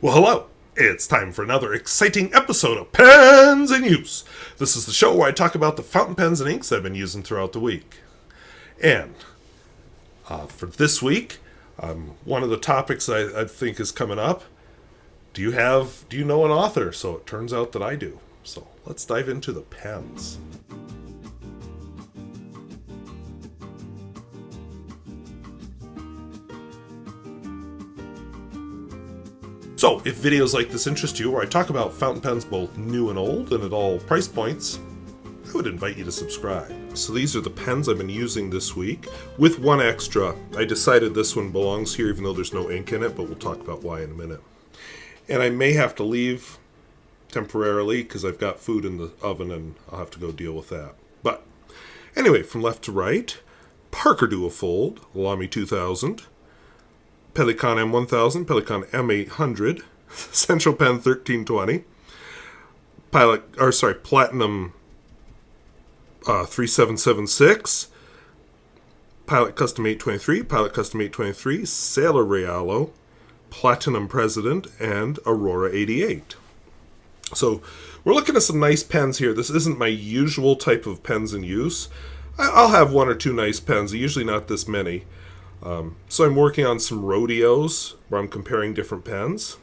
Well, hello. It's time for another exciting episode of Pens in Use. This is the show where I talk about the fountain pens and inks I've been using throughout the week. And for this week, one of the topics I think is coming up. Do you know an author? So it turns out that I do. So let's dive into the pens. So, if videos like this interest you, where I talk about fountain pens both new and old and at all price points, I would invite you to subscribe. So these are the pens I've been using this week, with one extra. I decided this one belongs here even though there's no ink in it, but we'll talk about why in a minute. And I may have to leave temporarily because I've got food in the oven and I'll have to go deal with that. But anyway, from left to right, Parker Duofold, Lamy 2000, Pelikan M1000, Pelikan M800, Centropen 1320, Platinum 3776, Pilot Custom 823, Pilot Custom 823, Sailor Realo, Platinum President, and Aurora 88. So we're looking at some nice pens here. This isn't my usual type of pens in use. I'll have one or two nice pens, usually not this many. So I'm working on some rodeos where I'm comparing different pens.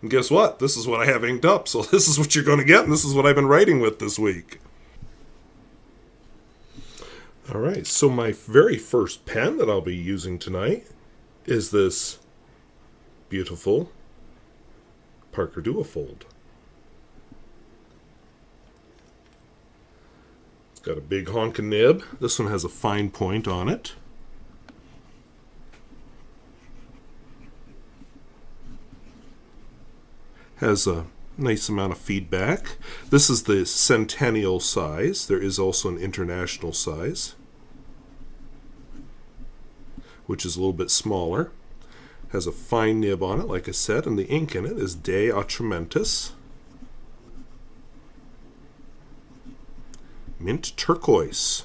And guess what? This is what I have inked up. So this is what you're going to get, and this is what I've been writing with this week. Alright, so my very first pen that I'll be using tonight is this beautiful Parker Duofold. It's got a big honking nib. This one has a fine point on it. Has a nice amount of feedback. This is the centennial size. There is also an international size, which is a little bit smaller. Has a fine nib on it, like I said, and the ink in it is de Atramentis. Mint Turquoise,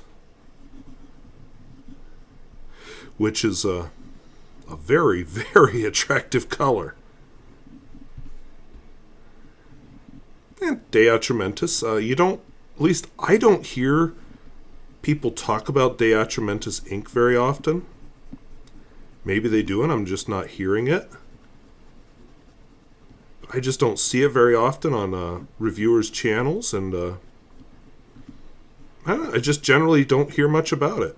which is a very, very attractive color. And de Atramentis, at least I don't hear people talk about de Atramentis ink very often. Maybe they do and I'm just not hearing it. I just don't see it very often on reviewers' channels, and I just generally don't hear much about it.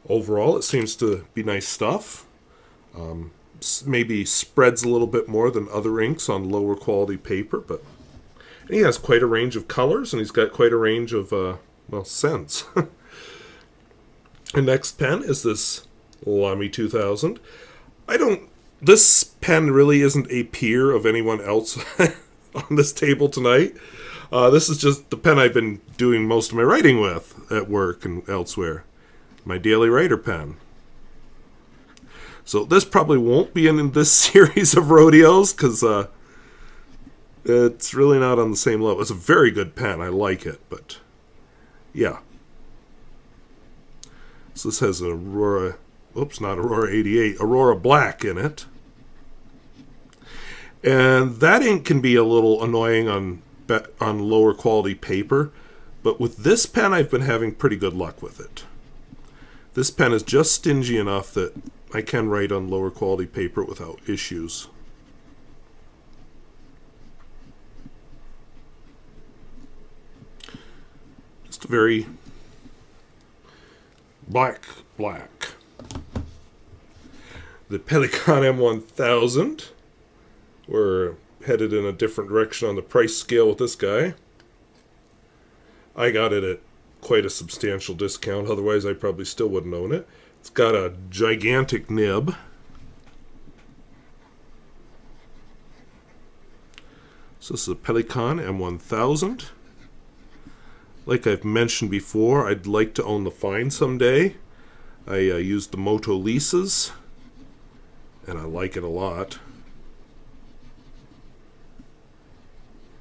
Overall, it seems to be nice stuff. Maybe spreads a little bit more than other inks on lower quality paper, but he has quite a range of colors and he's got quite a range of scents. The next pen is this Lamy 2000. This pen really isn't a peer of anyone else on this table tonight. This is just the pen I've been doing most of my writing with at work and elsewhere. My daily writer pen. So this probably won't be in this series of rodeos because it's really not on the same level. It's a very good pen. I like it, but yeah. So this has an Aurora, not Aurora 88, Aurora Black in it. And that ink can be a little annoying on lower quality paper, but with this pen I've been having pretty good luck with it. This pen is just stingy enough that I can write on lower quality paper without issues. Just a very black. The Pelikan M1000. We're headed in a different direction on the price scale with this guy. I got it at quite a substantial discount, otherwise I probably still wouldn't own it. It's got a gigantic nib. So this is a Pelikan M1000. Like I've mentioned before, I'd like to own the Fine someday. I used the Moto leases, and I like it a lot.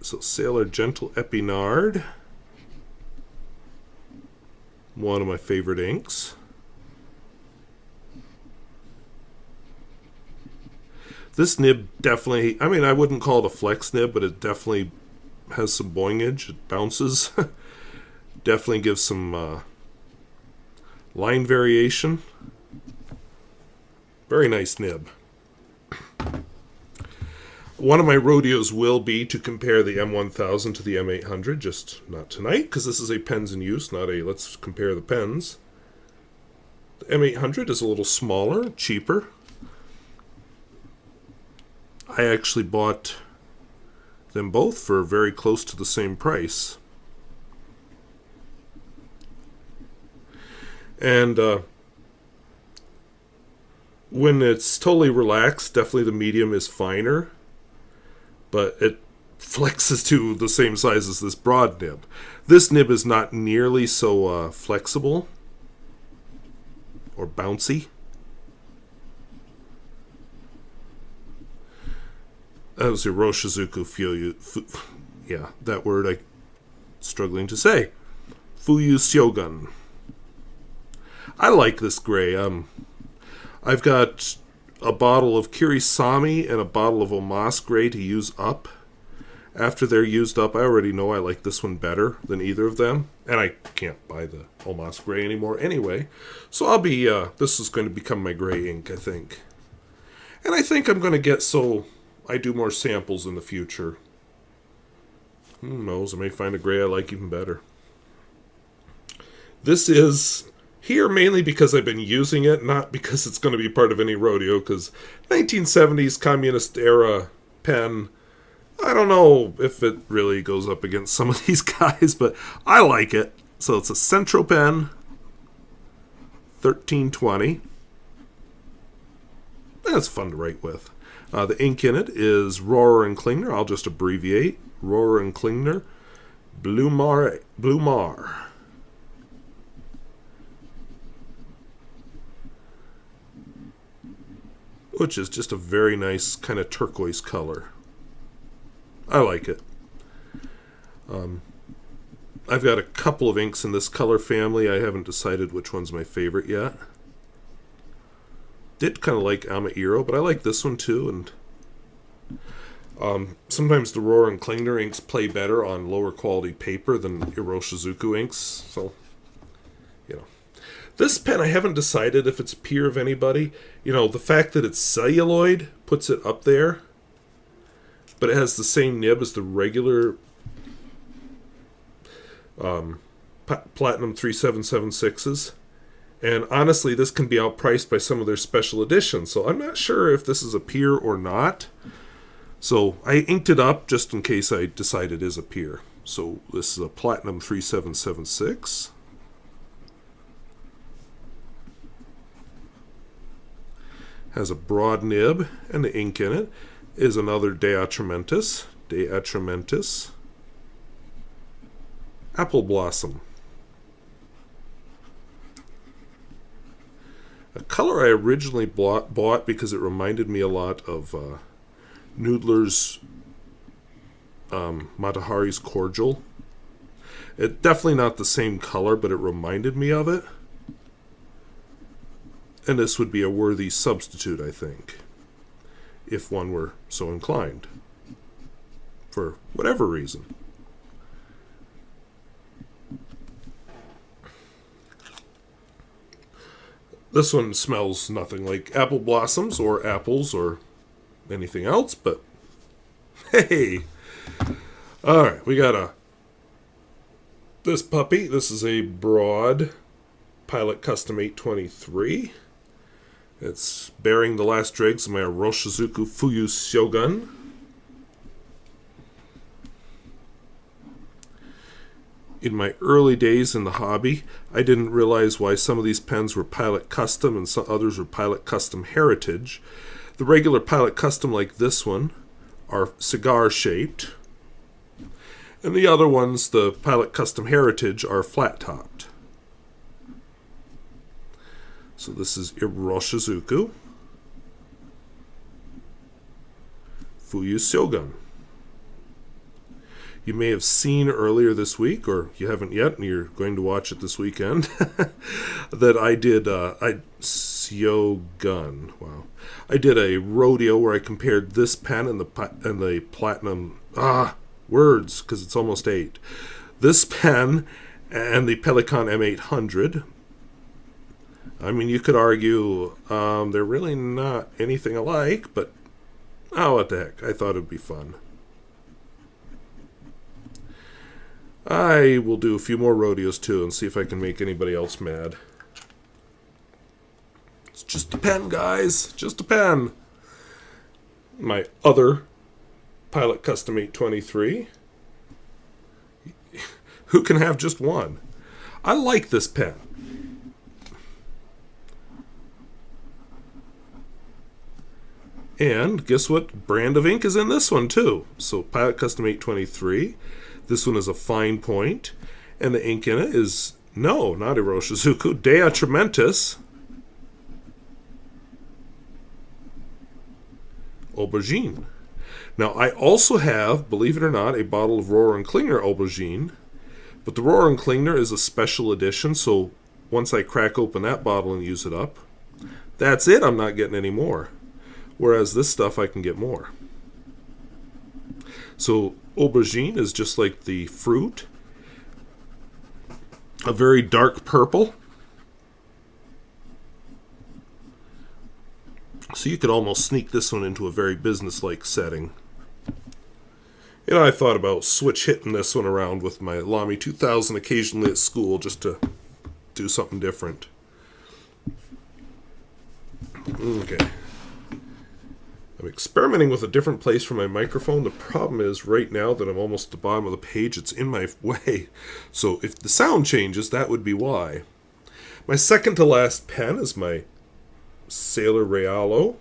So Sailor Jentle Epinard. One of my favorite inks. This nib definitely, I mean, I wouldn't call it a flex nib, but it definitely has some boingage. It bounces. Definitely gives some line variation. Very nice nib. One of my rodeos will be to compare the M1000 to the M800, just not tonight, because this is a pens in use, not a let's compare the pens. The M800 is a little smaller, cheaper. I actually bought them both for very close to the same price. And when it's totally relaxed, definitely the medium is finer, but it flexes to the same size as this broad nib. This nib is not nearly so flexible or bouncy. That was Iroshizuku Fuyu. Yeah, that word I'm struggling to say. Fuyu-syogun. I like this gray. I've got a bottle of Kirisami and a bottle of Omas gray to use up. After they're used up, I already know I like this one better than either of them. And I can't buy the Omas gray anymore anyway. So I'll be, this is going to become my gray ink, I think. And I think I'm going to get so I do more samples in the future. Who knows, I may find a gray I like even better. This is here mainly because I've been using it, not because it's going to be part of any rodeo, because 1970s communist era pen, I don't know if it really goes up against some of these guys, but I like it. So it's a Centropen 1320. That's fun to write with. The ink in it is Rohrer and Klingner. I'll just abbreviate. Rohrer and Klingner. Blue Mare. Which is just a very nice kind of turquoise color. I like it. I've got a couple of inks in this color family. I haven't decided which one's my favorite yet. Did kind of like Amairo, but I like this one too. And sometimes the Rohrer and Klingner inks play better on lower quality paper than Iroshizuku inks. So, you know. This pen, I haven't decided if it's a peer of anybody. You know, the fact that it's celluloid puts it up there. But it has the same nib as the regular Platinum 3776s. And honestly, this can be outpriced by some of their special editions. So I'm not sure if this is a peer or not. So I inked it up just in case I decide it is a peer. So this is a Platinum 3776. Has a broad nib, and the ink in it is another Atramentis. Apple Blossom. A color I originally bought because it reminded me a lot of Noodler's Matahari's Cordial. It's definitely not the same color, but it reminded me of it. And this would be a worthy substitute, I think, if one were so inclined, for whatever reason. This one smells nothing like apple blossoms or apples or anything else, but hey. Alright, we got this puppy. This is a broad Pilot Custom 823. It's bearing the last dregs of my Iroshizuku Fuyu-syogun. In my early days in the hobby, I didn't realize why some of these pens were Pilot Custom and some others were Pilot Custom Heritage. The regular Pilot Custom, like this one, are cigar-shaped. And the other ones, the Pilot Custom Heritage, are flat-topped. So this is Iroshizuku Fuyu-syogun. You may have seen earlier this week, or you haven't yet, and you're going to watch it this weekend, that I did Fuyu-syogun. Wow. I did a rodeo where I compared this pen and the platinum... words, because it's almost 8. This pen and the Pelikan M800. I mean, you could argue they're really not anything alike, but what the heck. I thought it'd be fun. I will do a few more rodeos, too, and see if I can make anybody else mad. It's just a pen, guys. Just a pen. My other Pilot Custom 823. Who can have just one? I like this pen. And guess what brand of ink is in this one, too? So Pilot Custom 823. This one is a fine point. And the ink in it is, no, not Iroshizuku, Atramentis. Aubergine. Now, I also have, believe it or not, a bottle of Rohrer and Klingner Aubergine. But the Rohrer and Klingner is a special edition, so once I crack open that bottle and use it up, that's it. I'm not getting any more. Whereas this stuff, I can get more. So Aubergine is just like the fruit. A very dark purple. So you could almost sneak this one into a very business-like setting. You know, I thought about switch hitting this one around with my Lamy 2000 occasionally at school just to do something different. Okay. I'm experimenting with a different place for my microphone. The problem is right now that I'm almost at the bottom of the page, it's in my way. So if the sound changes, that would be why. My second to last pen is my Sailor Realo.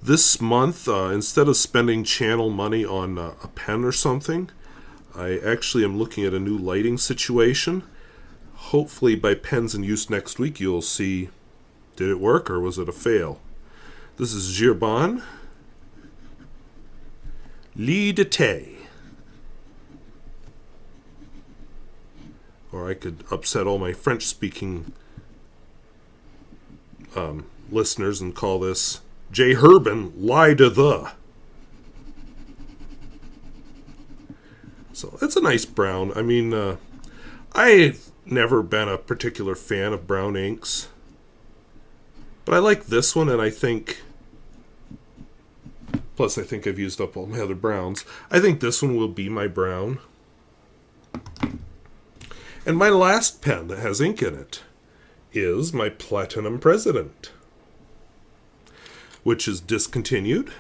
This month, instead of spending channel money on a pen or something, I actually am looking at a new lighting situation. Hopefully by pens in use next week, you'll see, did it work or was it a fail? This is Herbin. L'été. Or I could upset all my French-speaking listeners and call this J. Herbin, lie to the. So it's a nice brown. I mean, I've never been a particular fan of brown inks. But I like this one, and I think... Plus, I think I've used up all my other browns. I think this one will be my brown. And my last pen that has ink in it is my Platinum President, which is discontinued.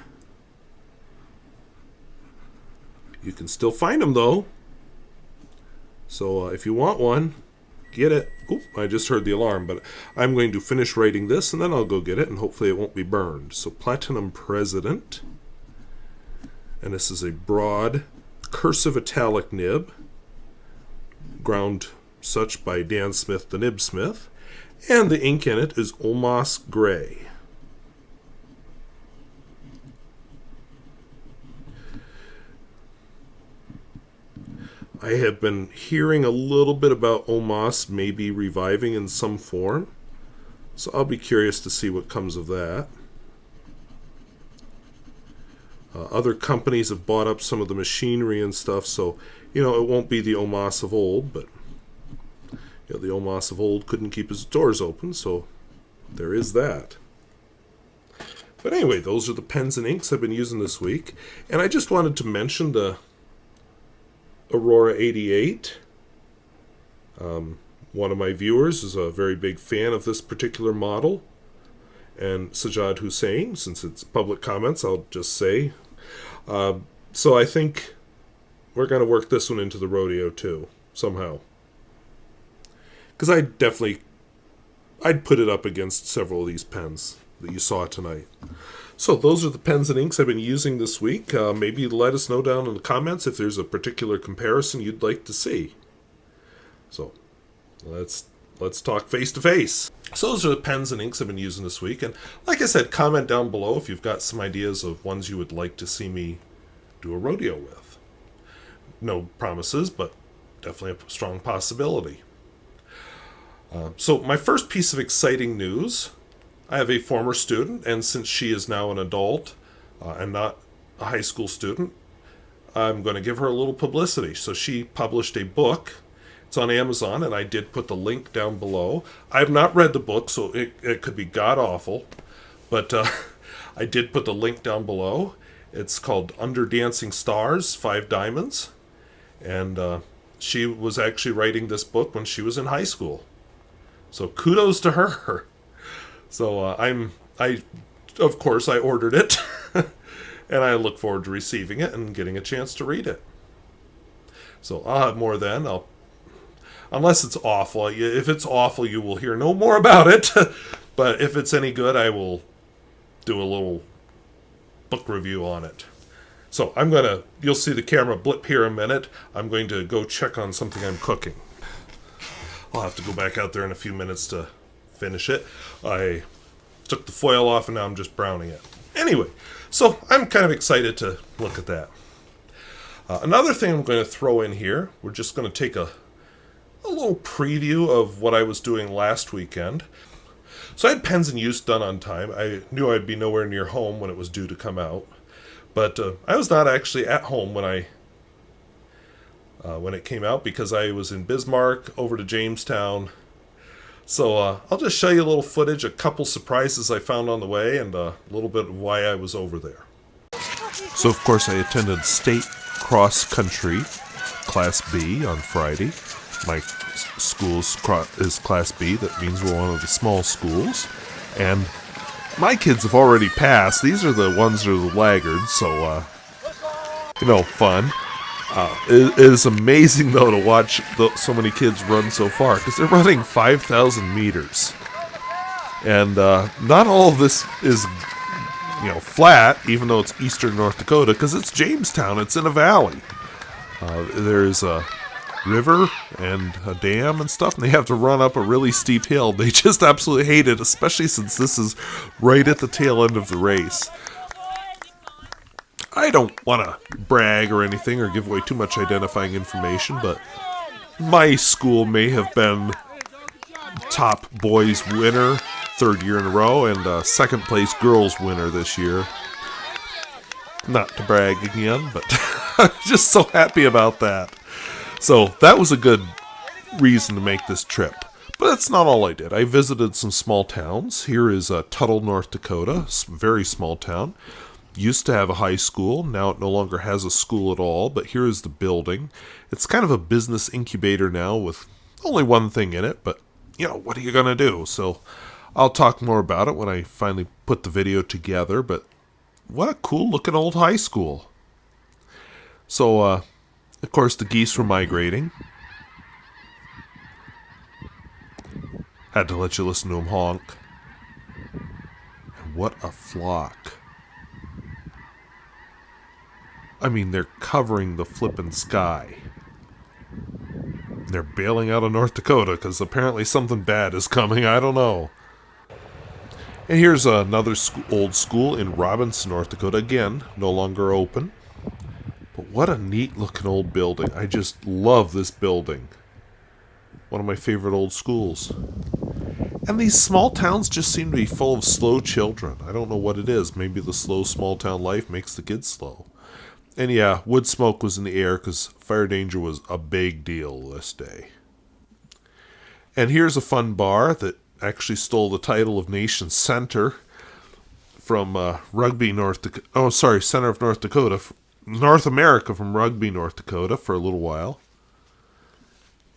You can still find them, though. So if you want one, get it. Oop, I just heard the alarm, but I'm going to finish writing this, and then I'll go get it, and hopefully it won't be burned. So Platinum President. And this is a broad, cursive italic nib, ground such by Dan Smith, the Nibsmith. And the ink in it is Omas Gray. I have been hearing a little bit about Omas maybe reviving in some form. So I'll be curious to see what comes of that. Other companies have bought up some of the machinery and stuff, so, you know, it won't be the Omas of old, but, you know, the Omas of old couldn't keep his doors open, so there is that. But anyway, those are the pens and inks I've been using this week. And I just wanted to mention the Aurora 88. One of my viewers is a very big fan of this particular model. And Sajjad Hussein, since it's public comments, I'll just say. So I think we're going to work this one into the rodeo too, somehow. Because I'd put it up against several of these pens that you saw tonight. So those are the pens and inks I've been using this week. Maybe let us know down in the comments if there's a particular comparison you'd like to see. So let's talk face to face. So those are the pens and inks I've been using this week. And like I said, comment down below if you've got some ideas of ones you would like to see me do a rodeo with. No promises, but definitely a strong possibility. So my first piece of exciting news, I have a former student, and since she is now an adult and not a high school student, I'm going to give her a little publicity. So she published a book. It's on Amazon, and I did put the link down below. I have not read the book, so it could be god-awful, but I did put the link down below. It's called Under Dancing Stars, 5 Diamonds, and she was actually writing this book when she was in high school. So kudos to her. So of course, I ordered it, and I look forward to receiving it and getting a chance to read it. So I'll have more then. Unless it's awful. If it's awful, you will hear no more about it. But if it's any good, I will do a little book review on it. So you'll see the camera blip here in a minute. I'm going to go check on something I'm cooking. I'll have to go back out there in a few minutes to finish it. I took the foil off and now I'm just browning it. Anyway, so I'm kind of excited to look at that. Another thing I'm going to throw in here, we're just going to take a little preview of what I was doing last weekend. So I had Pens in Use done on time. I knew I'd be nowhere near home when it was due to come out. But I was not actually at home when it came out because I was in Bismarck, over to Jamestown. So I'll just show you a little footage, a couple surprises I found on the way, and a little bit of why I was over there. So, of course, I attended state cross-country Class B on Friday. My school is Class B. That means we're one of the small schools. And my kids have already passed. These are the ones that are the laggards, so, fun. It is amazing, though, to watch so many kids run so far, because they're running 5,000 meters. And not all of this is, flat, even though it's eastern North Dakota, because it's Jamestown. It's in a valley. There's a river and a dam and stuff, and they have to run up a really steep hill. They just absolutely hate it, especially since this is right at the tail end of the race. I don't want to brag or anything or give away too much identifying information, but my school may have been top boys winner 3rd year in a row and second place girls winner this year. Not to brag again, but I'm just so happy about that. So that was a good reason to make this trip. But that's not all I did. I visited some small towns. Here is Tuttle, North Dakota, very small town. Used to have a high school. Now it no longer has a school at all, but here is the building. It's kind of a business incubator now with only one thing in it, but, what are you going to do? So I'll talk more about it when I finally put the video together, but what a cool looking old high school. So, of course, the geese were migrating. Had to let you listen to them honk. And what a flock. I mean, they're covering the flippin' sky. They're bailing out of North Dakota because apparently something bad is coming. I don't know. And here's another old school in Robinson, North Dakota. Again, no longer open. But what a neat-looking old building. I just love this building. One of my favorite old schools. And these small towns just seem to be full of slow children. I don't know what it is. Maybe the slow small-town life makes the kids slow. And yeah, wood smoke was in the air because fire danger was a big deal this day. And here's a fun bar that actually stole the title of Nation Center from Rugby, North Dakota. Oh, sorry, Center of North Dakota. North America from Rugby, North Dakota for a little while.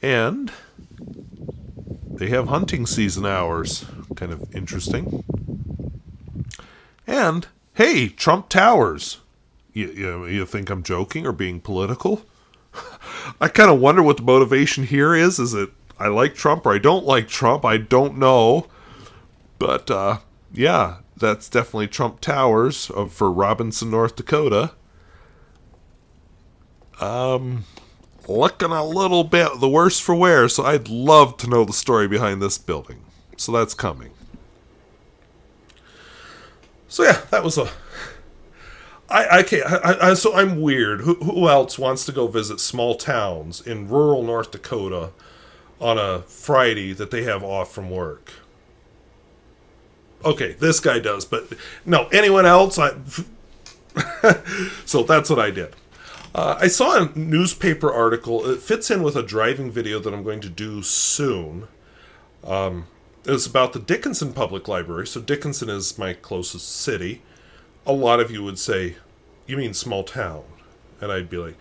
And they have hunting season hours. Kind of interesting. And, hey, Trump Towers. You think I'm joking or being political? I kind of wonder what the motivation here is. Is it I like Trump or I don't like Trump? I don't know. But, yeah, that's definitely Trump Towers for Robinson, North Dakota. Looking a little bit the worse for wear, so I'd love to know the story behind this building. So that's coming. So yeah, that was a... So I'm weird. Who else wants to go visit small towns in rural North Dakota on a Friday that they have off from work. Okay, this guy does, but no, anyone else? So that's what I did. I saw a newspaper article. It fits in with a driving video that I'm going to do soon. It was about the Dickinson Public Library. So Dickinson is my closest city. A lot of you would say, you mean small town? And I'd be like,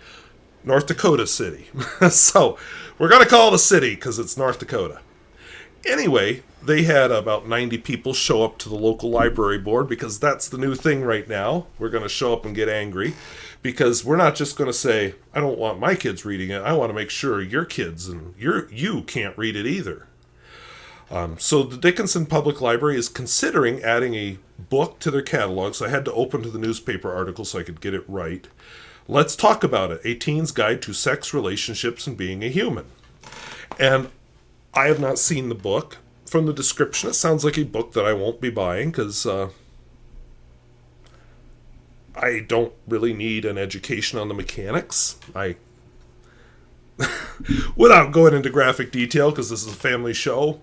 North Dakota City. So we're going to call it a city because it's North Dakota. Anyway, they had about 90 people show up to the local library board because that's the new thing right now. We're going to show up and get angry because we're not just going to say, I don't want my kids reading it. I want to make sure your kids and you can't read it either. So the Dickinson Public Library is considering adding a book to their catalog. So I had to open to the newspaper article so I could get it right. Let's talk about it. A Teen's Guide to Sex, Relationships, and Being a Human. And I have not seen the book. From the description, it sounds like a book that I won't be buying because I don't really need an education on the mechanics. Without going into graphic detail, because this is a family show,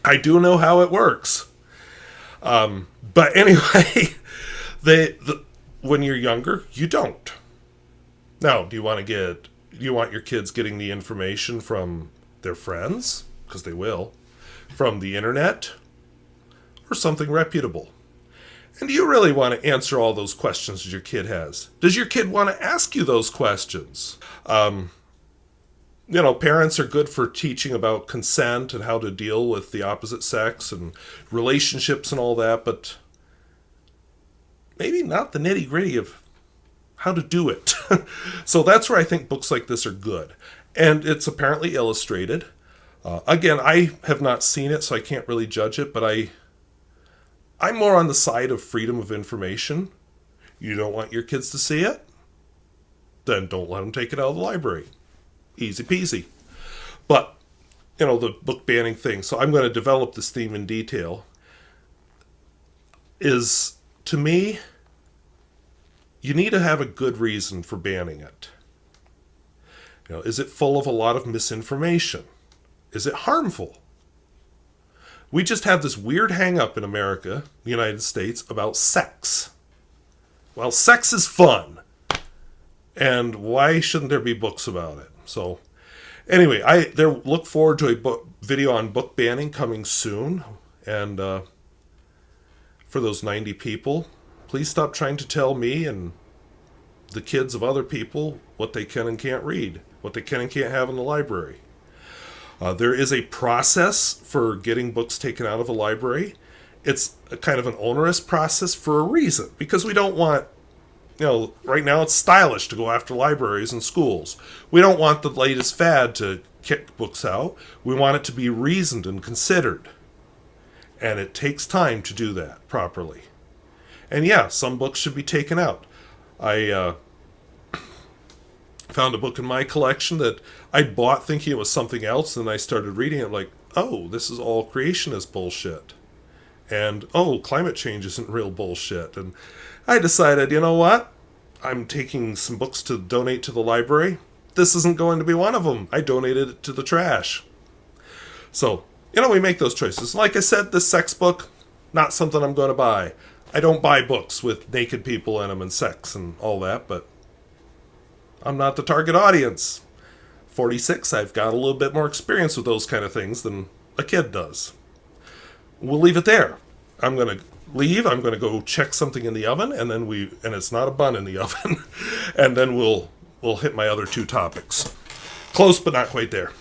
I do know how it works. But anyway, when you're younger, you don't. Now, do you want your kids getting the information from their friends? Because they will. From the internet? Or something reputable? And do you really want to answer all those questions that your kid has? Does your kid want to ask you those questions? Parents are good for teaching about consent and how to deal with the opposite sex and relationships and all that, but maybe not the nitty-gritty of how to do it. So that's where I think books like this are good. And it's apparently illustrated. Again, I have not seen it, so I can't really judge it, but I'm more on the side of freedom of information. You don't want your kids to see it? Then don't let them take it out of the library. Easy peasy. But, the book banning thing, so I'm going to develop this theme in detail, is, to me, you need to have a good reason for banning it. Is it full of a lot of misinformation? Is it harmful? We just have this weird hang-up in America, the United States, about sex. Well, sex is fun. And why shouldn't there be books about it? So, anyway, I look forward to a video on book banning coming soon. And for those 90 people, please stop trying to tell me and the kids of other people what they can and can't read, what they can and can't have in the library. There is a process for getting books taken out of a library. It's a kind of an onerous process for a reason, because we don't want, right now it's stylish to go after libraries and schools. We don't want the latest fad to kick books out. We want it to be reasoned and considered. And it takes time to do that properly. And yeah, some books should be taken out. I found a book in my collection that I bought thinking it was something else, and I started reading it like, oh, this is all creationist bullshit. And, oh, climate change isn't real bullshit. And I decided, you know what? I'm taking some books to donate to the library. This isn't going to be one of them. I donated it to the trash. So, we make those choices. Like I said, this sex book, not something I'm going to buy. I don't buy books with naked people in them and sex and all that, but I'm not the target audience. 46, I've got a little bit more experience with those kind of things than a kid does. We'll leave it there. I'm going to leave. I'm going to go check something in the oven, and then and it's not a bun in the oven. And then we'll hit my other two topics. Close, but not quite there.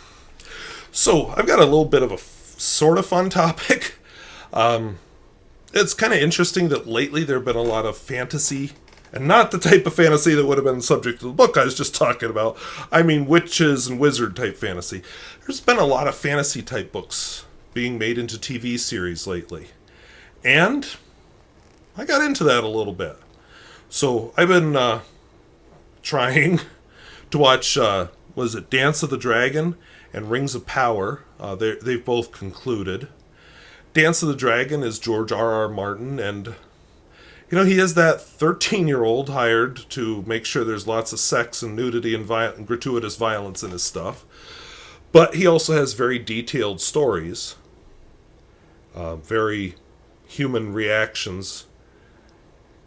So I've got a little bit of a sort of fun topic. It's kind of interesting that lately there have been a lot of fantasy, and not the type of fantasy that would have been the subject of the book I was just talking about. I mean witches and wizard type fantasy. There's been a lot of fantasy type books being made into TV series lately. And I got into that a little bit. So I've been trying to watch, Dance of the Dragon and Rings of Power. They've both concluded. Dance of the Dragon is George R.R. Martin, and he has that 13-year-old hired to make sure there's lots of sex and nudity and gratuitous violence in his stuff. But he also has very detailed stories, very human reactions.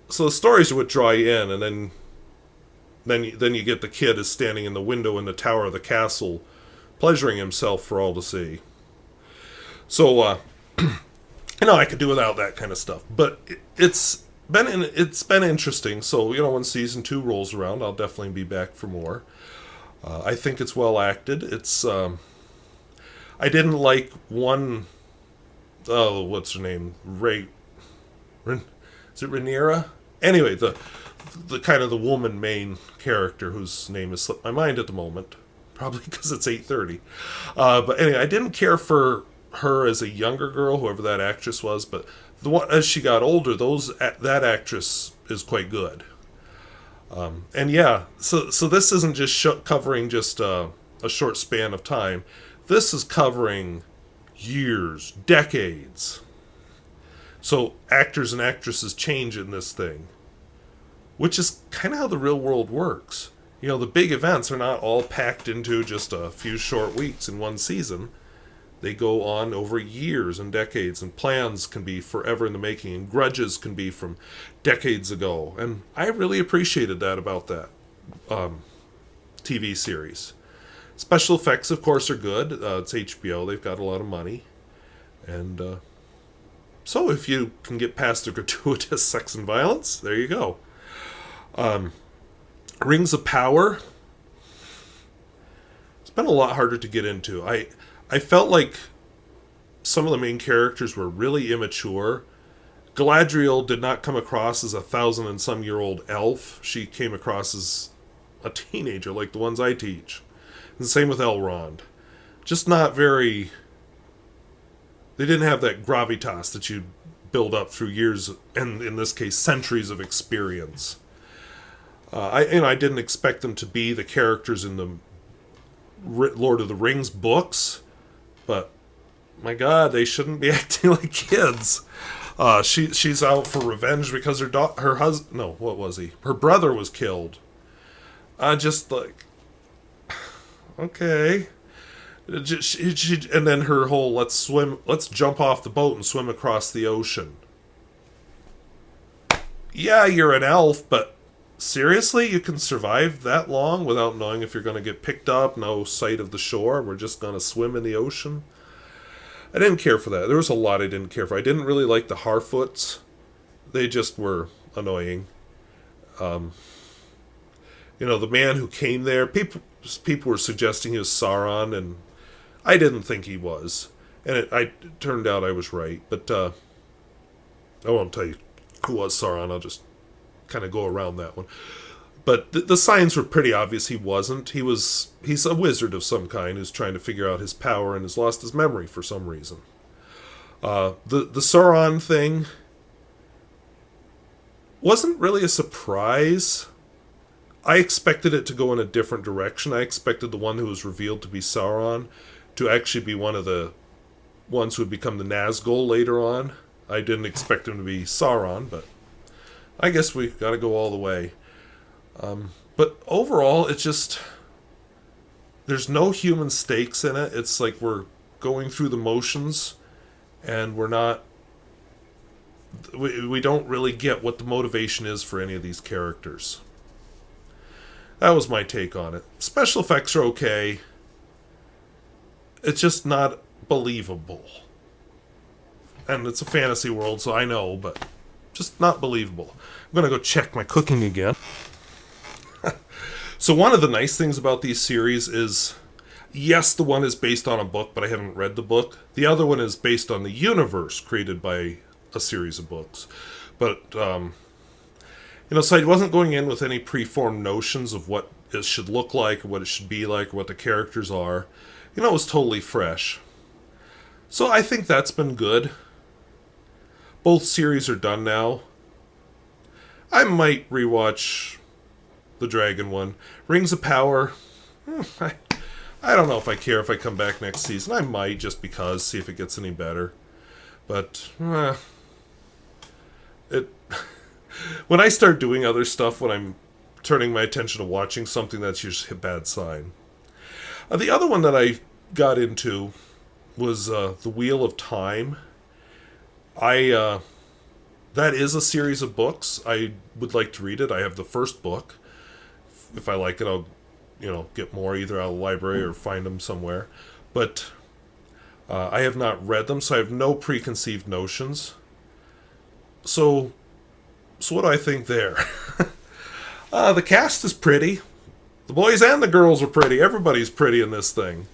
So the stories are what draw you in, and then you get the kid is standing in the window in the tower of the castle, pleasuring himself for all to see. So, I could do without that kind of stuff, but it's been interesting. So, when season 2 rolls around, I'll definitely be back for more. I think it's well acted. It's I didn't like one. Oh, what's her name? Is it Rhaenyra? Anyway, the kind of the woman main character whose name has slipped my mind at the moment, probably because it's 8:30. But anyway, I didn't care for her as a younger girl, whoever that actress was. But the one as she got older, that actress is quite good. And yeah, so this isn't just covering just a short span of time. This is covering years, decades. So actors and actresses change in this thing, which is kind of how the real world works. The big events are not all packed into just a few short weeks in one season. They go on over years and decades, and plans can be forever in the making, and grudges can be from decades ago. And I really appreciated that about that TV series. Special effects, of course, are good. It's HBO. They've got a lot of money. And so if you can get past the gratuitous sex and violence, there you go. Rings of Power. It's been a lot harder to get into. I felt like some of the main characters were really immature. Galadriel did not come across as a 1,000-and-some-year-old elf. She came across as a teenager, like the ones I teach. And the same with Elrond. Just not very... They didn't have that gravitas that you build up through years, and in this case, centuries of experience. I didn't expect them to be the characters in the Lord of the Rings books, but my God, they shouldn't be acting like kids. She's out for revenge because her husband, no, what was he? Her brother was killed. Just like, okay. And then her whole let's jump off the boat and swim across the ocean. Yeah, you're an elf, but seriously, you can survive that long without knowing if you're going to get picked up, no sight of the shore, we're just going to swim in the ocean? I didn't care for that. There was a lot I didn't care for. I didn't really like the Harfoots. They just were annoying. The man who came there, people were suggesting he was Sauron, and I didn't think he was. And it turned out I was right. But I won't tell you who was Sauron. I'll just kind of go around that one. But the signs were pretty obvious he wasn't. He's a wizard of some kind who's trying to figure out his power and has lost his memory for some reason. The Sauron thing wasn't really a surprise. I expected it to go in a different direction. I expected the one who was revealed to be Sauron to actually be one of the ones who would become the Nazgul later on. I didn't expect him to be Sauron, but I guess we've got to go all the way. But overall, it's just... There's no human stakes in it. It's like we're going through the motions, and we're not... We don't really get what the motivation is for any of these characters. That was my take on it. Special effects are okay. It's just not believable. And it's a fantasy world, so I know, but just not believable. I'm going to go check my cooking again. So one of the nice things about these series is, yes, the one is based on a book, but I haven't read the book. The other one is based on the universe created by a series of books. But, so I wasn't going in with any preformed notions of what it should look like, or what it should be like, or what the characters are. It was totally fresh. So I think that's been good. Both series are done now. I might rewatch the Dragon one. Rings of Power, I don't know if I care if I come back next season. I might, just because, see if it gets any better. But, when I start doing other stuff, when I'm turning my attention to watching something, that's usually a bad sign. The other one that I got into was The Wheel of Time. I That is a series of books. I would like to read it. I have the first book. If I like it, I'll get more either out of the library or find them somewhere. But I have not read them, so I have no preconceived notions. So what do I think there? The cast is pretty. The boys and the girls are pretty. Everybody's pretty in this thing.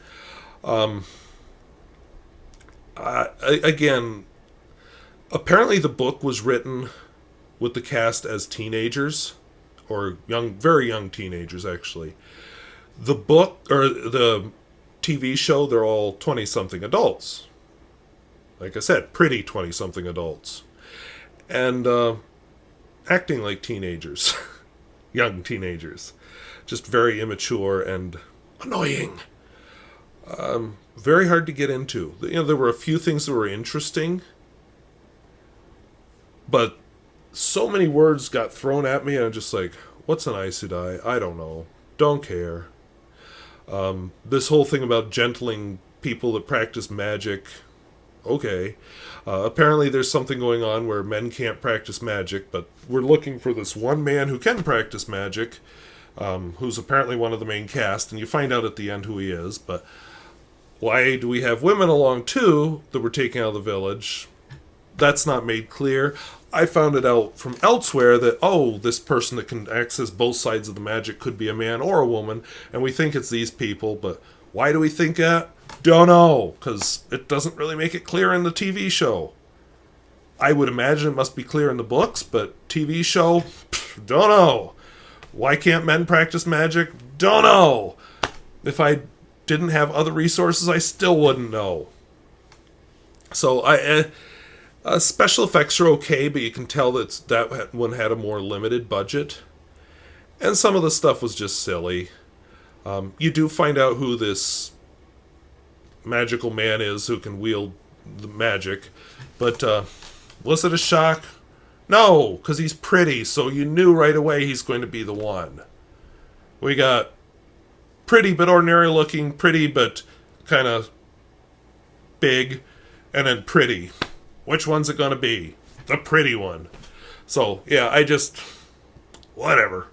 Again, apparently the book was written with the cast as teenagers, or very young teenagers, actually. The book, or the TV show, they're all 20-something adults. Like I said, pretty 20-something adults. And acting like teenagers. Young teenagers. Just very immature and annoying. Very hard to get into. There were a few things that were interesting, but so many words got thrown at me, and I'm just like, what's an Aes Sedai? I don't know. Don't care. This whole thing about gentling people that practice magic, okay. Apparently there's something going on where men can't practice magic, but we're looking for this one man who can practice magic, who's apparently one of the main cast, and you find out at the end who he is, but why do we have women along too that were taken out of the village? That's not made clear. I found it out from elsewhere that, this person that can access both sides of the magic could be a man or a woman, and we think it's these people, but why do we think that? Don't know, because it doesn't really make it clear in the TV show. I would imagine it must be clear in the books, but TV show, don't know. Why can't men practice magic? Don't know. If I didn't have other resources, I still wouldn't know. So special effects are okay, but you can tell that one had a more limited budget. And some of the stuff was just silly. You do find out who this magical man is who can wield the magic. But was it a shock? No, because he's pretty, so you knew right away he's going to be the one. We got pretty but ordinary looking, pretty but kind of big, and then pretty. Which one's it going to be? The pretty one. So, yeah, whatever.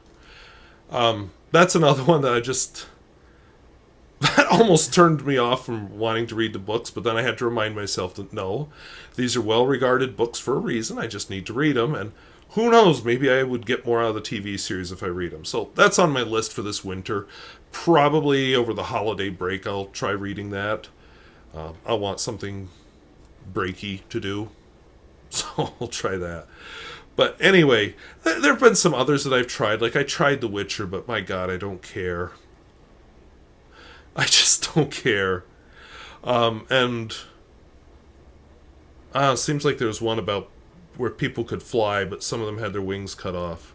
That's another one that that almost turned me off from wanting to read the books, but then I had to remind myself that no, these are well-regarded books for a reason. I just need to read them, and who knows, maybe I would get more out of the TV series if I read them. So that's on my list for this winter. Probably over the holiday break I'll try reading that. I'll want something breaky to do, so I'll try that. But anyway, there have been some others that I've tried. Like, I tried The Witcher, but my god, I don't care. I just don't care. Seems like there was one about where people could fly, but some of them had their wings cut off.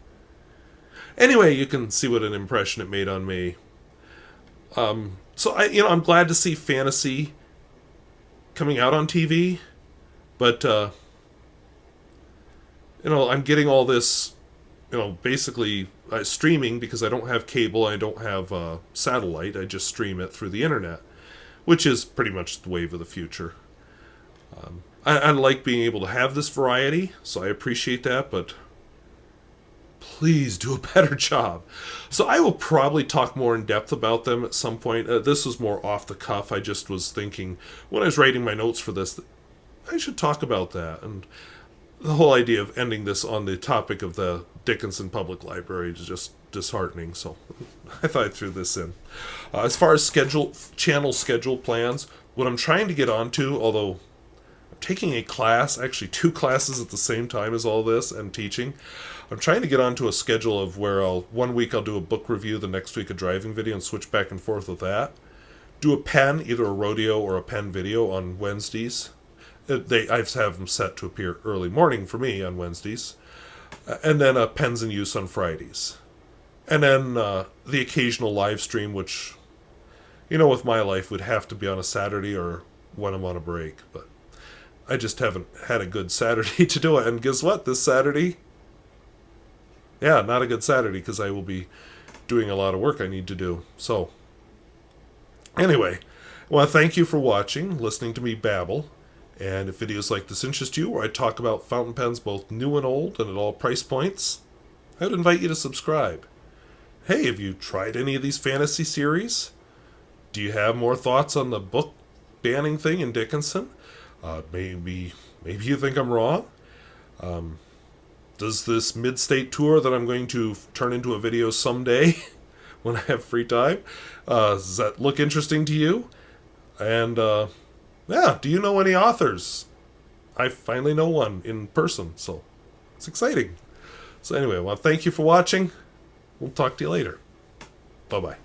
Anyway, you can see what an impression it made on me. So I'm glad to see fantasy coming out on TV, but I'm getting all this, basically streaming because I don't have cable, I don't have satellite, I just stream it through the internet, which is pretty much the wave of the future. I like being able to have this variety, so I appreciate that, but please do a better job. So I will probably talk more in depth about them at some point. This was more off the cuff. I just was thinking, when I was writing my notes for this, I should talk about that. And the whole idea of ending this on the topic of the Dickinson Public Library is just disheartening, so I thought I'd throw this in. As far as channel schedule plans, what I'm trying to get onto, although I'm taking a class, actually 2 classes at the same time as all this, and teaching, I'm trying to get onto a schedule of where one week I'll do a book review, the next week a driving video, and switch back and forth with that. Do a pen, either a rodeo or a pen video on Wednesdays. I have them set to appear early morning for me on Wednesdays. And then pens in use on Fridays. And then the occasional live stream, which, with my life would have to be on a Saturday or when I'm on a break. But I just haven't had a good Saturday to do it. And guess what? This Saturday, not a good Saturday because I will be doing a lot of work I need to do. So, anyway, Well, thank you for watching, listening to me babble. And if videos like this interest you, where I talk about fountain pens both new and old and at all price points, I would invite you to subscribe. Hey, have you tried any of these fantasy series? Do you have more thoughts on the book banning thing in Dickinson? Maybe you think I'm wrong? Does this mid-state tour that I'm going to turn into a video someday when I have free time, does that look interesting to you? And, yeah, do you know any authors? I finally know one in person, so it's exciting. So anyway, well, thank you for watching. We'll talk to you later. Bye-bye.